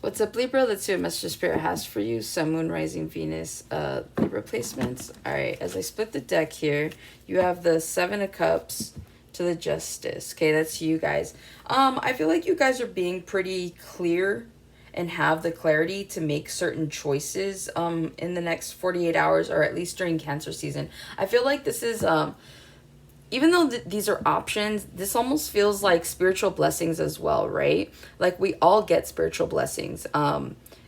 What's up, Libra? Let's see what Message Spirit has for you. Sun, Moon, Rising, Venus, Libra placements. All right, as I split the deck here, you have the Seven of Cups to the Justice. Okay, that's you guys. I feel like you guys are being pretty clear and have the clarity to make certain choices in the next 48 hours, or at least during Cancer season. I feel like this is even though these are options, this almost feels like spiritual blessings as well, right? Like we all get spiritual blessings.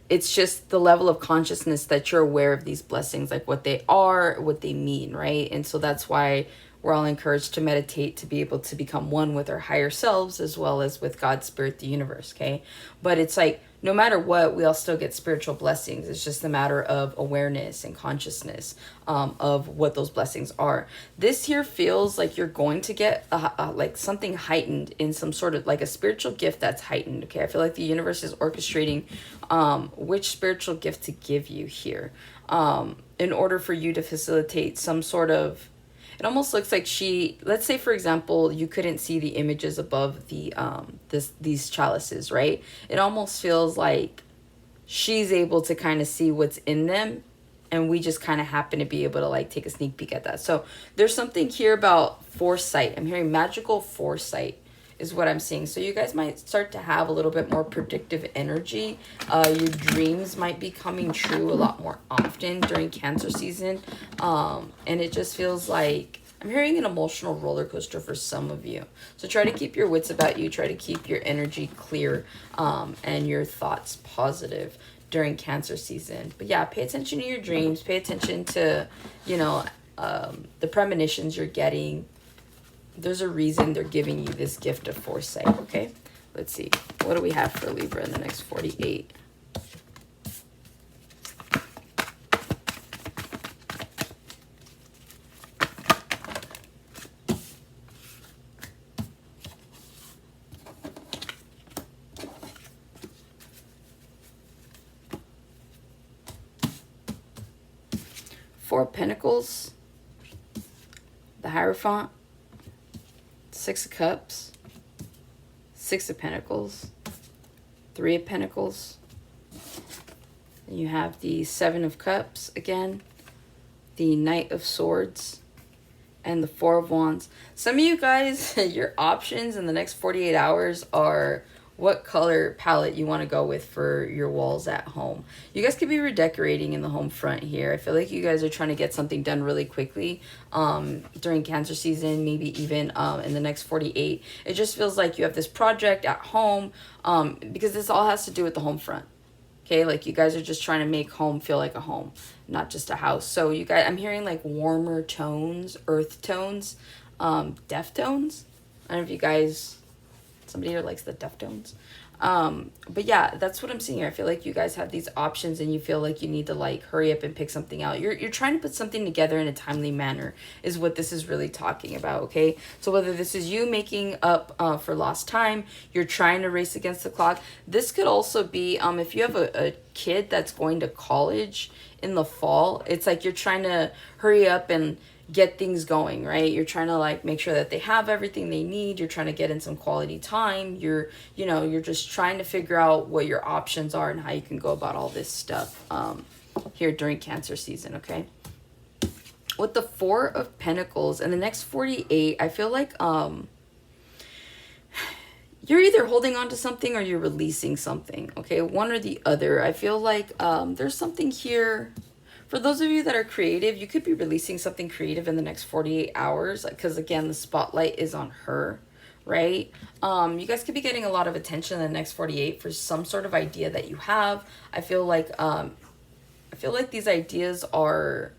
It's just the level of consciousness that you're aware of these blessings, like what they are, what they mean, right? And so that's why we're all encouraged to meditate, to be able to become one with our higher selves as well as with God, Spirit, the universe, okay? But it's like, no matter what, we all still get spiritual blessings. It's just a matter of awareness and consciousness of what those blessings are. This here feels like you're going to get like something heightened in some sort of like a spiritual gift that's heightened. Okay, I feel like the universe is orchestrating which spiritual gift to give you here in order for you to facilitate some sort of. It almost looks like let's say for example, you couldn't see the images above the these chalices, right? It almost feels like she's able to kind of see what's in them, and we just kind of happen to be able to like take a sneak peek at that. So there's something here about foresight. I'm hearing magical foresight is what I'm seeing. So you guys might start to have a little bit more predictive energy. Your dreams might be coming true a lot more often during Cancer season. And it just feels like I'm hearing an emotional roller coaster for some of you. So try to keep your wits about you. Try to keep your energy clear and your thoughts positive during Cancer season. But yeah, pay attention to your dreams. Pay attention to, the premonitions you're getting. There's a reason they're giving you this gift of foresight, okay? Let's see. What do we have for Libra in the next 48? Four of Pentacles, the Hierophant, Six of Cups, Six of Pentacles, Three of Pentacles. Then you have the Seven of Cups again, the Knight of Swords, and the Four of Wands. Some of you guys, your options in the next 48 hours are what color palette you want to go with for your walls at home. You guys could be redecorating in the home front here. I feel like you guys are trying to get something done really quickly during Cancer season, maybe even in the next 48. It just feels like you have this project at home because this all has to do with the home front. Okay, like you guys are just trying to make home feel like a home, not just a house. So you guys, I'm hearing like warmer tones, earth tones, Deftones. I don't know if you guys, somebody here likes the Deftones. But yeah, that's what I'm seeing here. I feel like you guys have these options and you feel like you need to like hurry up and pick something out. You're trying to put something together in a timely manner is what this is really talking about, okay? So whether this is you making up for lost time, you're trying to race against the clock. This could also be if you have a kid that's going to college in the fall, it's like you're trying to hurry up and get things going, right? You're trying to like make sure that they have everything they need. You're trying to get in some quality time. You're just trying to figure out what your options are and how you can go about all this stuff here during Cancer season, okay? With the Four of Pentacles in the next 48, I feel like you're either holding on to something or you're releasing something, okay? One or the other. I feel like there's something here. For those of you that are creative, you could be releasing something creative in the next 48 hours. Because, again, the spotlight is on her, right? You guys could be getting a lot of attention in the next 48 for some sort of idea that you have. I feel like these ideas are...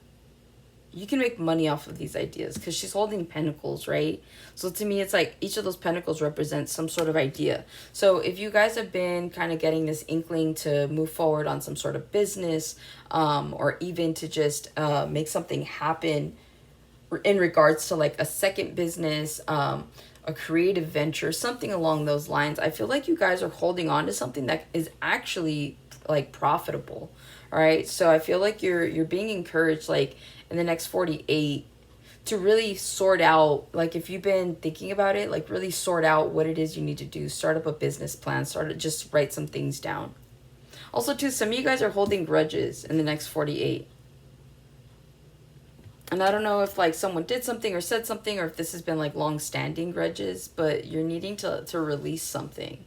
You can make money off of these ideas because she's holding pentacles, right? So to me, it's like each of those pentacles represents some sort of idea. So if you guys have been kind of getting this inkling to move forward on some sort of business or even to just make something happen in regards to like a second business, a creative venture, something along those lines, I feel like you guys are holding on to something that is actually like profitable. All right. So I feel like you're being encouraged, like, in the next 48 to really sort out, like if you've been thinking about it, like really sort out what it is you need to do. Start up a business plan, just write some things down. Also, too, some of you guys are holding grudges in the next 48. And I don't know if like someone did something or said something, or if this has been like long-standing grudges, but you're needing to release something.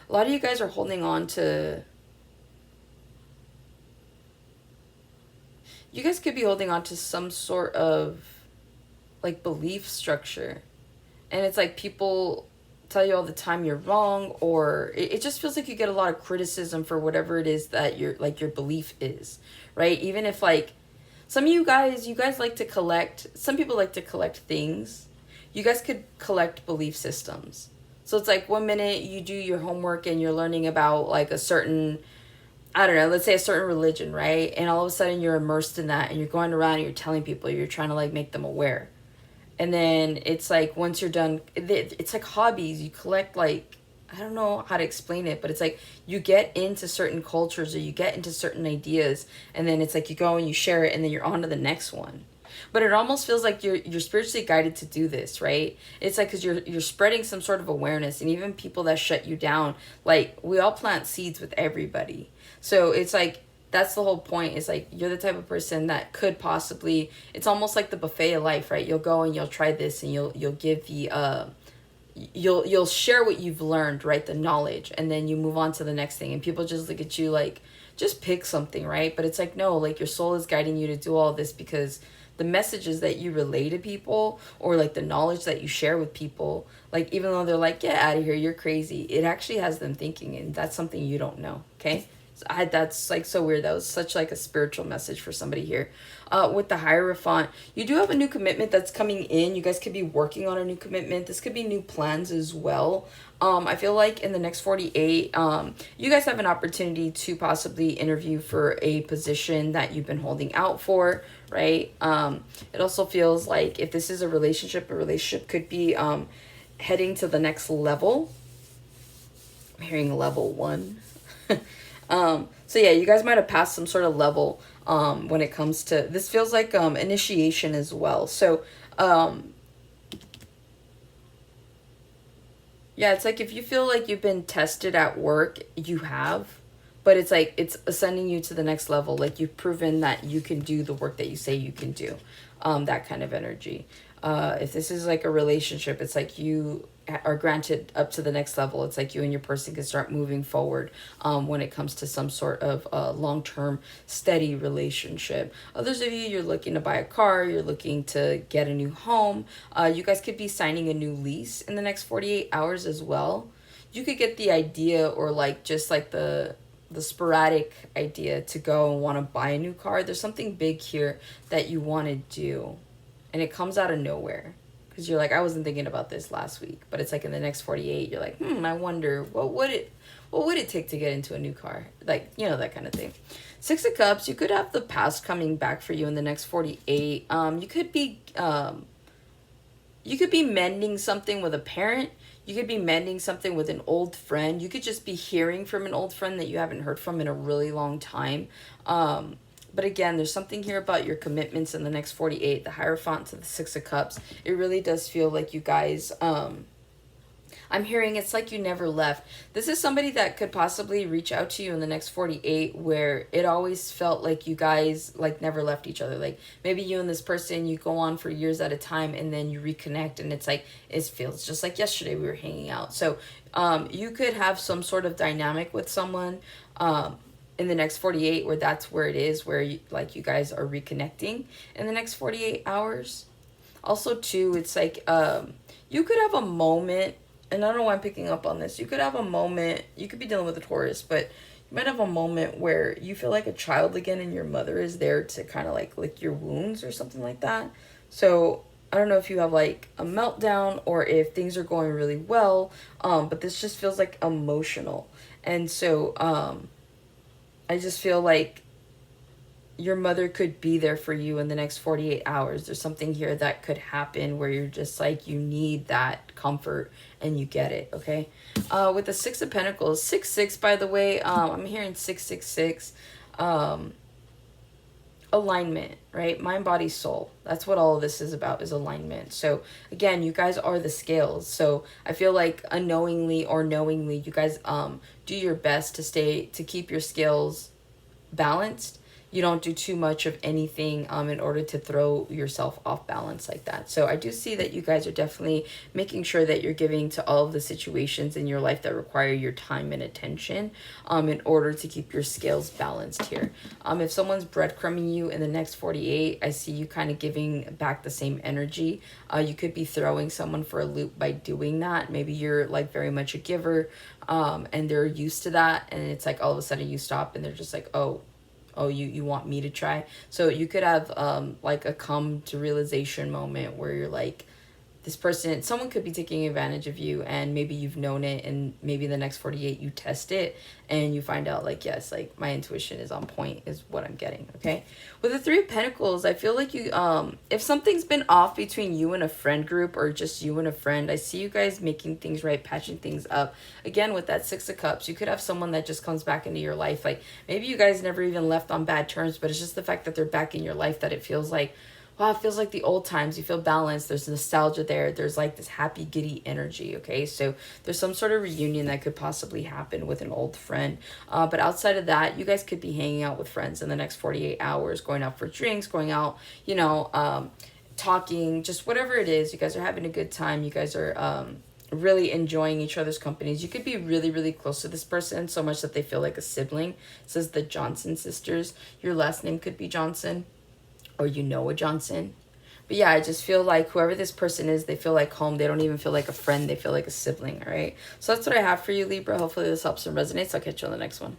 A lot of you guys are holding on to... You guys could be holding on to some sort of like belief structure. And it's like people tell you all the time you're wrong, or it just feels like you get a lot of criticism for whatever it is that your belief is, right? Even if like some of you guys like to collect, some people like to collect things. You guys could collect belief systems. So it's like one minute you do your homework and you're learning about like a certain, I don't know, let's say a certain religion, right? And all of a sudden you're immersed in that and you're going around and you're telling people, you're trying to like make them aware. And then it's like once you're done, it's like hobbies. You collect like, I don't know how to explain it, but it's like you get into certain cultures or you get into certain ideas, and then it's like you go and you share it and then you're on to the next one. But it almost feels like you're spiritually guided to do this, right? It's like because you're spreading some sort of awareness, and even people that shut you down, like we all plant seeds with everybody. So it's like that's the whole point. Is like you're the type of person that could possibly, it's almost like the buffet of life, right? You'll go and you'll try this and you'll give the you'll share what you've learned, right? The knowledge, and then you move on to the next thing, and people just look at you like, just pick something, right? But it's like, no, like your soul is guiding you to do all this because the messages that you relay to people, or like the knowledge that you share with people, like even though they're like, get out of here, you're crazy, it actually has them thinking, and that's something you don't know. Okay, that's like so weird. That was such like a spiritual message for somebody here. With the Hierophant, you do have a new commitment that's coming in. You guys could be working on a new commitment. This could be new plans as well. I feel like in the next 48, you guys have an opportunity to possibly interview for a position that you've been holding out for, right? It also feels like if this is a relationship could be heading to the next level. I'm hearing level 1. So yeah, you guys might have passed some sort of level when it comes to, this feels like initiation as well. So yeah, it's like if you feel like you've been tested at work, you have, but it's like it's ascending you to the next level. Like you've proven that you can do the work that you say you can do. That kind of energy. If this is like a relationship, it's like you are granted up to the next level. It's like you and your person can start moving forward when it comes to some sort of long-term steady relationship. Others of you, you're looking to buy a car, you're looking to get a new home. You guys could be signing a new lease in the next 48 hours as well. You could get the idea, or like just like the sporadic idea to go and want to buy a new car. There's something big here that you want to do, and it comes out of nowhere because you're like, I wasn't thinking about this last week, but it's like in the next 48 you're like, I wonder what would it take to get into a new car, like, you know, that kind of thing. 6 of Cups, you could have the past coming back for you in the next 48. You could be mending something with a parent. You could be mending something with an old friend. You could just be hearing from an old friend that you haven't heard from in a really long time. But again, there's something here about your commitments in the next 48. The Hierophant to the 6 of Cups. It really does feel like you guys... I'm hearing it's like you never left. This is somebody that could possibly reach out to you in the next 48 where it always felt like you guys like never left each other. Like maybe you and this person, you go on for years at a time and then you reconnect and it's like, it feels just like yesterday we were hanging out. So you could have some sort of dynamic with someone in the next 48 where that's where it is, where you guys are reconnecting in the next 48 hours. Also too, it's like you could have a moment, and I don't know why I'm picking up on this. You could have a moment, you could be dealing with a Taurus, but you might have a moment where you feel like a child again and your mother is there to kind of like lick your wounds or something like that. So I don't know if you have like a meltdown or if things are going really well, but this just feels like emotional. And so I just feel like your mother could be there for you in the next 48 hours. There's something here that could happen where you're just like, you need that comfort and you get it, okay? With the 6 of Pentacles, 6-6, by the way, I'm hearing 666. alignment, right? Mind, body, soul. That's what all of this is about, is alignment. So again, you guys are the scales. So I feel like unknowingly or knowingly, you guys do your best to keep your scales balanced. You don't do too much of anything in order to throw yourself off balance like that. So I do see that you guys are definitely making sure that you're giving to all of the situations in your life that require your time and attention in order to keep your scales balanced here. If someone's breadcrumbing you in the next 48, I see you kind of giving back the same energy. You could be throwing someone for a loop by doing that. Maybe you're like very much a giver and they're used to that, and it's like all of a sudden you stop and they're just like, oh, you want me to try. So you could have like a come to realization moment where you're like, this person, someone could be taking advantage of you, and maybe you've known it, and maybe the next 48 you test it and you find out like, yes, like my intuition is on point, is what I'm getting. Okay, with the Three of Pentacles, I feel like you if something's been off between you and a friend group, or just you and a friend, I see you guys making things right, patching things up. Again, with that Six of Cups, you could have someone that just comes back into your life. Like maybe you guys never even left on bad terms, but it's just the fact that they're back in your life that it feels like, wow, it feels like the old times. You feel balanced. There's nostalgia there. There's like this happy, giddy energy, okay? So there's some sort of reunion that could possibly happen with an old friend. But outside of that, you guys could be hanging out with friends in the next 48 hours, going out for drinks, going out, you know, talking, just whatever it is. You guys are having a good time. You guys are really enjoying each other's companies. You could be really, really close to this person, so much that they feel like a sibling. It says the Johnson sisters. Your last name could be Johnson, or you know a Johnson. But yeah, I just feel like whoever this person is, they feel like home. They don't even feel like a friend. They feel like a sibling, all right? So that's what I have for you, Libra. Hopefully this helps and resonates. I'll catch you on the next one.